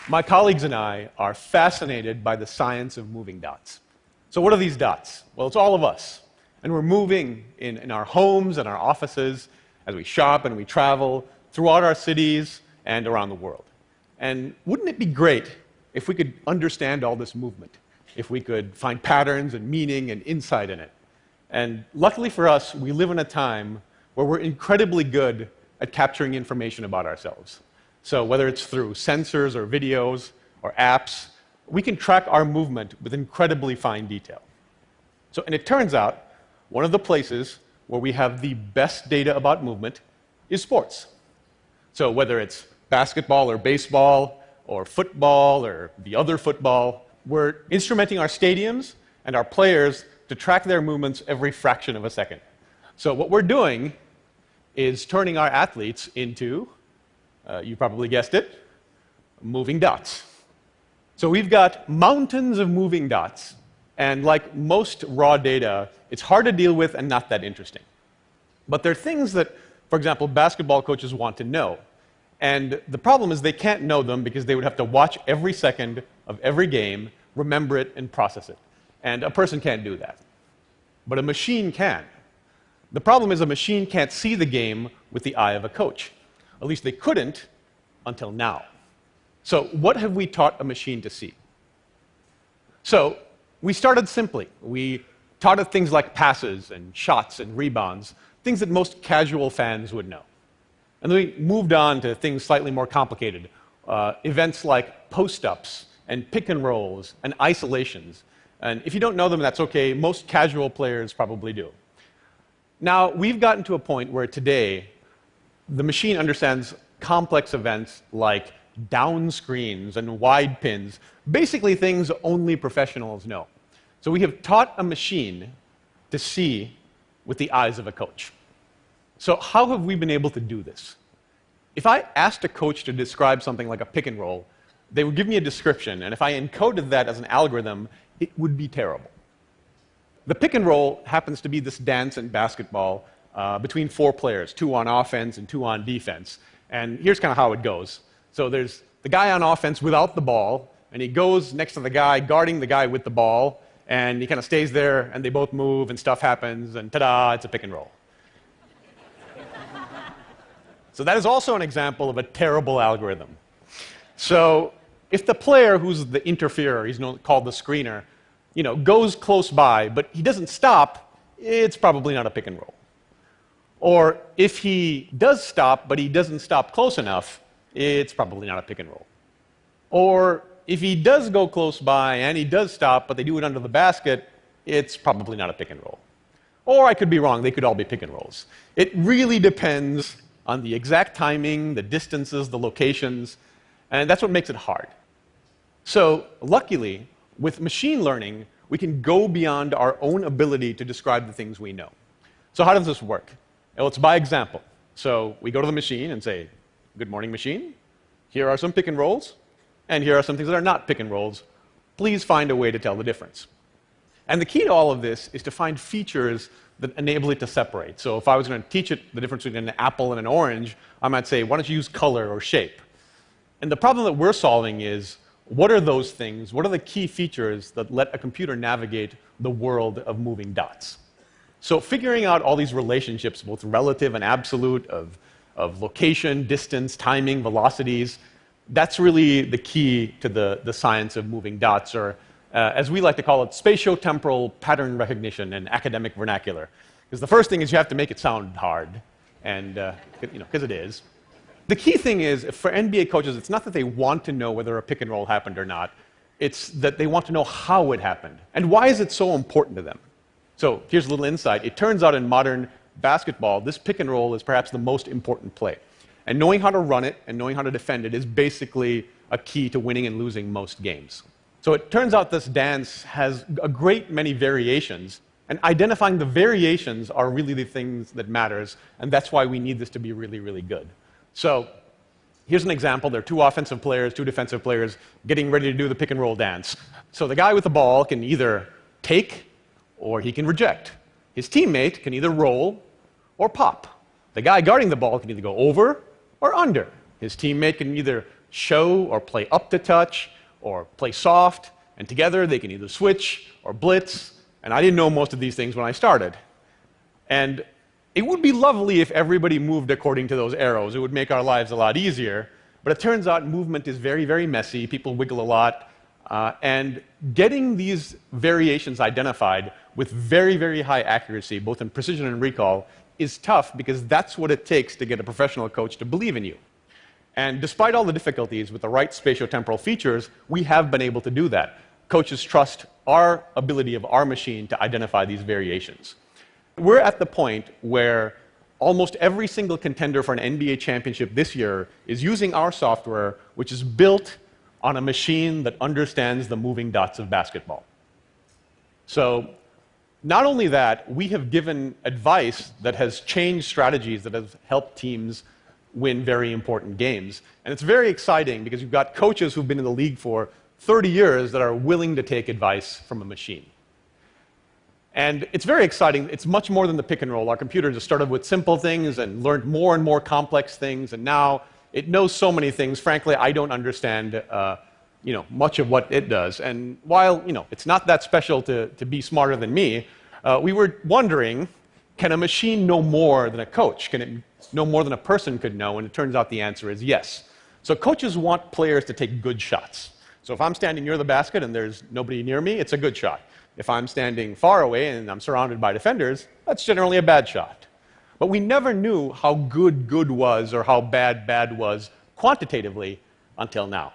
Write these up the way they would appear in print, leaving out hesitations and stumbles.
My colleagues and I are fascinated by the science of moving dots. So what are these dots? Well, it's all of us. And we're moving in our homes and our offices as we shop and we travel throughout our cities and around the world. And wouldn't it be great if we could understand all this movement, if we could find patterns and meaning and insight in it? And luckily for us, we live in a time where we're incredibly good at capturing information about ourselves. So whether it's through sensors or videos or apps, we can track our movement with incredibly fine detail. And it turns out one of the places where we have the best data about movement is sports. So whether it's basketball or baseball or football or the other football, we're instrumenting our stadiums and our players to track their movements every fraction of a second. So what we're doing is turning our athletes into, you probably guessed it, moving dots. So we've got mountains of moving dots, and like most raw data, it's hard to deal with and not that interesting. But there are things that, for example, basketball coaches want to know. And the problem is they can't know them because they would have to watch every second of every game, remember it, and process it. And a person can't do that. But a machine can. The problem is a machine can't see the game with the eye of a coach. At least they couldn't until now. So what have we taught a machine to see? So we started simply. We taught it things like passes and shots and rebounds, things that most casual fans would know. And then we moved on to things slightly more complicated, events like post-ups and pick and rolls and isolations. And if you don't know them, that's okay. Most casual players probably do. Now, we've gotten to a point where today the machine understands complex events like down screens and wide pins, basically things only professionals know. So we have taught a machine to see with the eyes of a coach. So how have we been able to do this? If I asked a coach to describe something like a pick and roll, they would give me a description, and if I encoded that as an algorithm, it would be terrible. The pick and roll happens to be this dance in basketball between four players, two on offense and two on defense. And here's kind of how it goes. So there's the guy on offense without the ball, and he goes next to the guy guarding the guy with the ball, and he kind of stays there, and they both move, and stuff happens, and ta-da, it's a pick and roll. So that is also an example of a terrible algorithm. So if the player who's the interferer, he's called the screener, goes close by, but he doesn't stop, it's probably not a pick and roll. Or if he does stop, but he doesn't stop close enough, it's probably not a pick and roll. Or if he does go close by and he does stop, but they do it under the basket, it's probably not a pick and roll. Or I could be wrong, they could all be pick and rolls. It really depends on the exact timing, the distances, the locations, and that's what makes it hard. So luckily, with machine learning, we can go beyond our own ability to describe the things we know. So how does this work? Well, it's by example. So we go to the machine and say, "Good morning, machine. Here are some pick and rolls, and here are some things that are not pick and rolls. Please find a way to tell the difference." And the key to all of this is to find features that enable it to separate. So if I was going to teach it the difference between an apple and an orange, I might say, why don't you use color or shape? And the problem that we're solving is, what are those things? What are the key features that let a computer navigate the world of moving dots? So figuring out all these relationships, both relative and absolute, of location, distance, timing, velocities, that's really the key to the science of moving dots, or as we like to call it, spatiotemporal pattern recognition in academic vernacular. Because the first thing is you have to make it sound hard, and because it is. The key thing is, for NBA coaches, it's not that they want to know whether a pick and roll happened or not. It's that they want to know how it happened. And why is it so important to them? So here's a little insight. It turns out in modern basketball, this pick and roll is perhaps the most important play. And knowing how to run it and knowing how to defend it is basically a key to winning and losing most games. So it turns out this dance has a great many variations, and identifying the variations are really the things that matters, and that's why we need this to be really, really good. So here's an example. There are two offensive players, two defensive players getting ready to do the pick and roll dance. So the guy with the ball can either take or he can reject. His teammate can either roll or pop. The guy guarding the ball can either go over or under. His teammate can either show or play up to touch or play soft, and together they can either switch or blitz, and I didn't know most of these things when I started. And it would be lovely if everybody moved according to those arrows. It would make our lives a lot easier, but it turns out movement is very, very messy. People wiggle a lot, and getting these variations identified with very, very high accuracy, both in precision and recall, is tough because that's what it takes to get a professional coach to believe in you. And despite all the difficulties with the right spatiotemporal features, we have been able to do that. Coaches trust our ability of our machine to identify these variations. We're at the point where almost every single contender for an NBA championship this year is using our software, which is built on a machine that understands the moving dots of basketball. So not only that, we have given advice that has changed strategies that have helped teams win very important games. And it's very exciting because you've got coaches who've been in the league for 30 years that are willing to take advice from a machine. And it's very exciting. It's much more than the pick and roll. Our computer just started with simple things and learned more and more complex things, and now it knows so many things. Frankly, I don't understand much of what it does. And while it's not that special to be smarter than me, we were wondering, can a machine know more than a coach? Can it know more than a person could know? And it turns out the answer is yes. So coaches want players to take good shots. So if I'm standing near the basket and there's nobody near me, it's a good shot. If I'm standing far away and I'm surrounded by defenders, that's generally a bad shot. But we never knew how good was or how bad was quantitatively until now.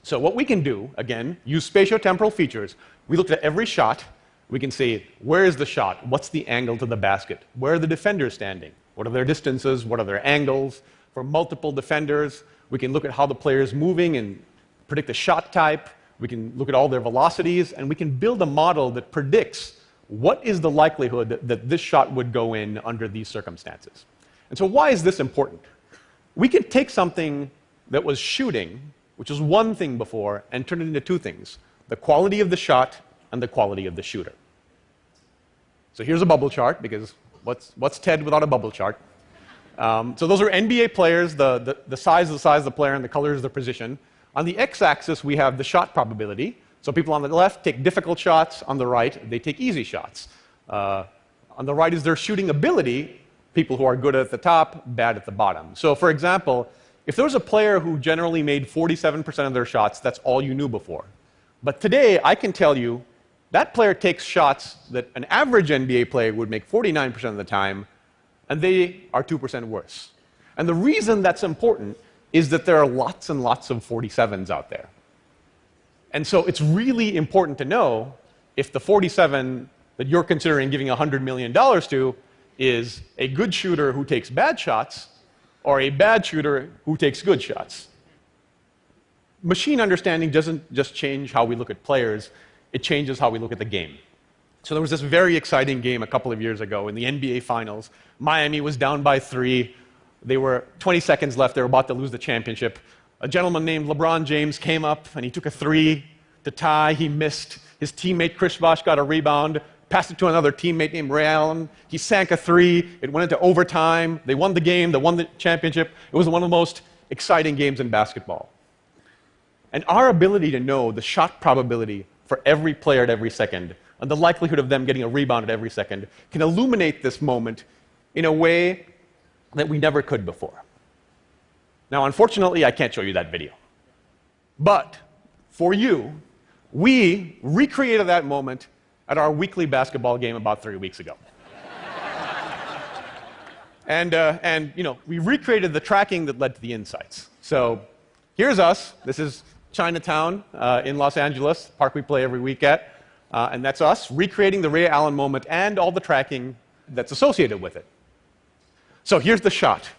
So what we can do, again, use spatiotemporal features. We looked at every shot. We can say, where is the shot? What's the angle to the basket? Where are the defenders standing? What are their distances? What are their angles? For multiple defenders, we can look at how the player is moving and predict the shot type. We can look at all their velocities, and we can build a model that predicts what is the likelihood that this shot would go in under these circumstances. And so why is this important? We can take something that was shooting, which was one thing before, and turn it into two things: the quality of the shot and the quality of the shooter. So here's a bubble chart, because what's TED without a bubble chart? So those are NBA players. The size is the size of the player, and the color is the position. On the x-axis, we have the shot probability. So people on the left take difficult shots. On the right, they take easy shots. On the right is their shooting ability. People who are good at the top, bad at the bottom. So for example, if there was a player who generally made 47% of their shots, that's all you knew before. But today, I can tell you that player takes shots that an average NBA player would make 49% of the time, and they are 2% worse. And the reason that's important is that there are lots and lots of 47s out there. And so it's really important to know if the 47 that you're considering giving $100 million to is a good shooter who takes bad shots or a bad shooter who takes good shots. Machine understanding doesn't just change how we look at players, it changes how we look at the game. So there was this very exciting game a couple of years ago in the NBA Finals. Miami was down by 3. They were 20 seconds left. They were about to lose the championship. A gentleman named LeBron James came up, and he took a 3 to tie. He missed. His teammate Chris Bosh got a rebound, passed it to another teammate named Ray Allen. He sank a 3. It went into overtime. They won the game. They won the championship. It was one of the most exciting games in basketball. And our ability to know the shot probability for every player at every second and the likelihood of them getting a rebound at every second can illuminate this moment in a way that we never could before. Now, unfortunately, I can't show you that video. But for you, we recreated that moment at our weekly basketball game about 3 weeks ago. And we recreated the tracking that led to the insights. So here's us. This is Chinatown in Los Angeles, park we play every week at. And that's us recreating the Ray Allen moment and all the tracking that's associated with it. So here's the shot.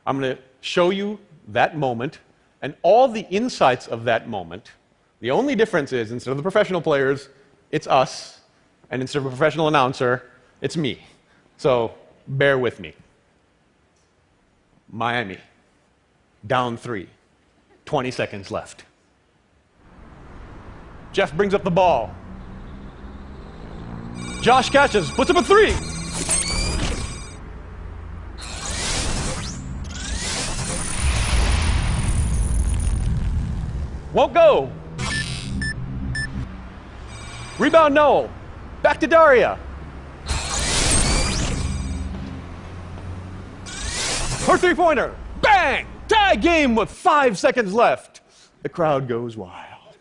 I'm going to show you that moment and all the insights of that moment. The only difference is, instead of the professional players, it's us, and instead of a professional announcer, it's me. So bear with me. Miami, down 3, 20 seconds left. Jeff brings up the ball. Josh catches, puts up a 3. Won't go. Rebound, Noel. Back to Daria. Her three-pointer. Bang! Tie game with 5 seconds left. The crowd goes wild.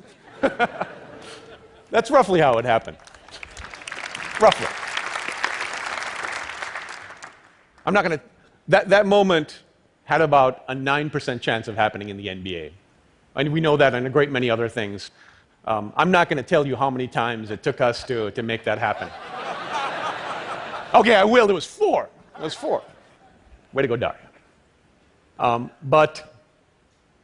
That's roughly how it happened. Roughly. I'm not going to... That moment had about a 9% chance of happening in the NBA. And we know that and a great many other things. I'm not going to tell you how many times it took us to make that happen. Okay, I will. It was 4. It was 4. Way to go, Daria. But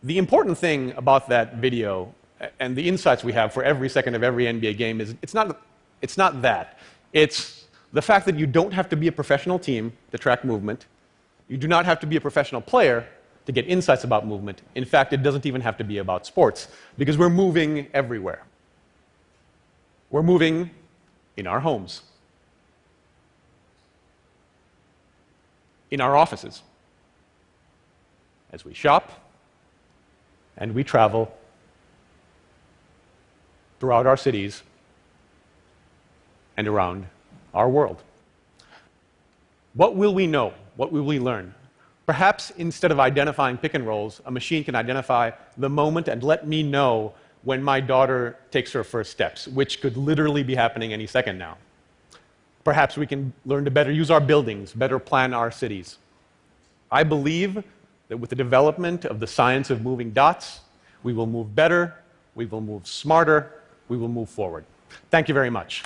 the important thing about that video and the insights we have for every second of every NBA game is it's not that. It's the fact that you don't have to be a professional team to track movement. You do not have to be a professional player to get insights about movement. In fact, it doesn't even have to be about sports, because we're moving everywhere. We're moving in our homes, in our offices, as we shop and we travel throughout our cities and around our world. What will we know? What will we learn? Perhaps instead of identifying pick and rolls, a machine can identify the moment and let me know when my daughter takes her first steps, which could literally be happening any second now. Perhaps we can learn to better use our buildings, better plan our cities. I believe that with the development of the science of moving dots, we will move better, we will move smarter, we will move forward. Thank you very much.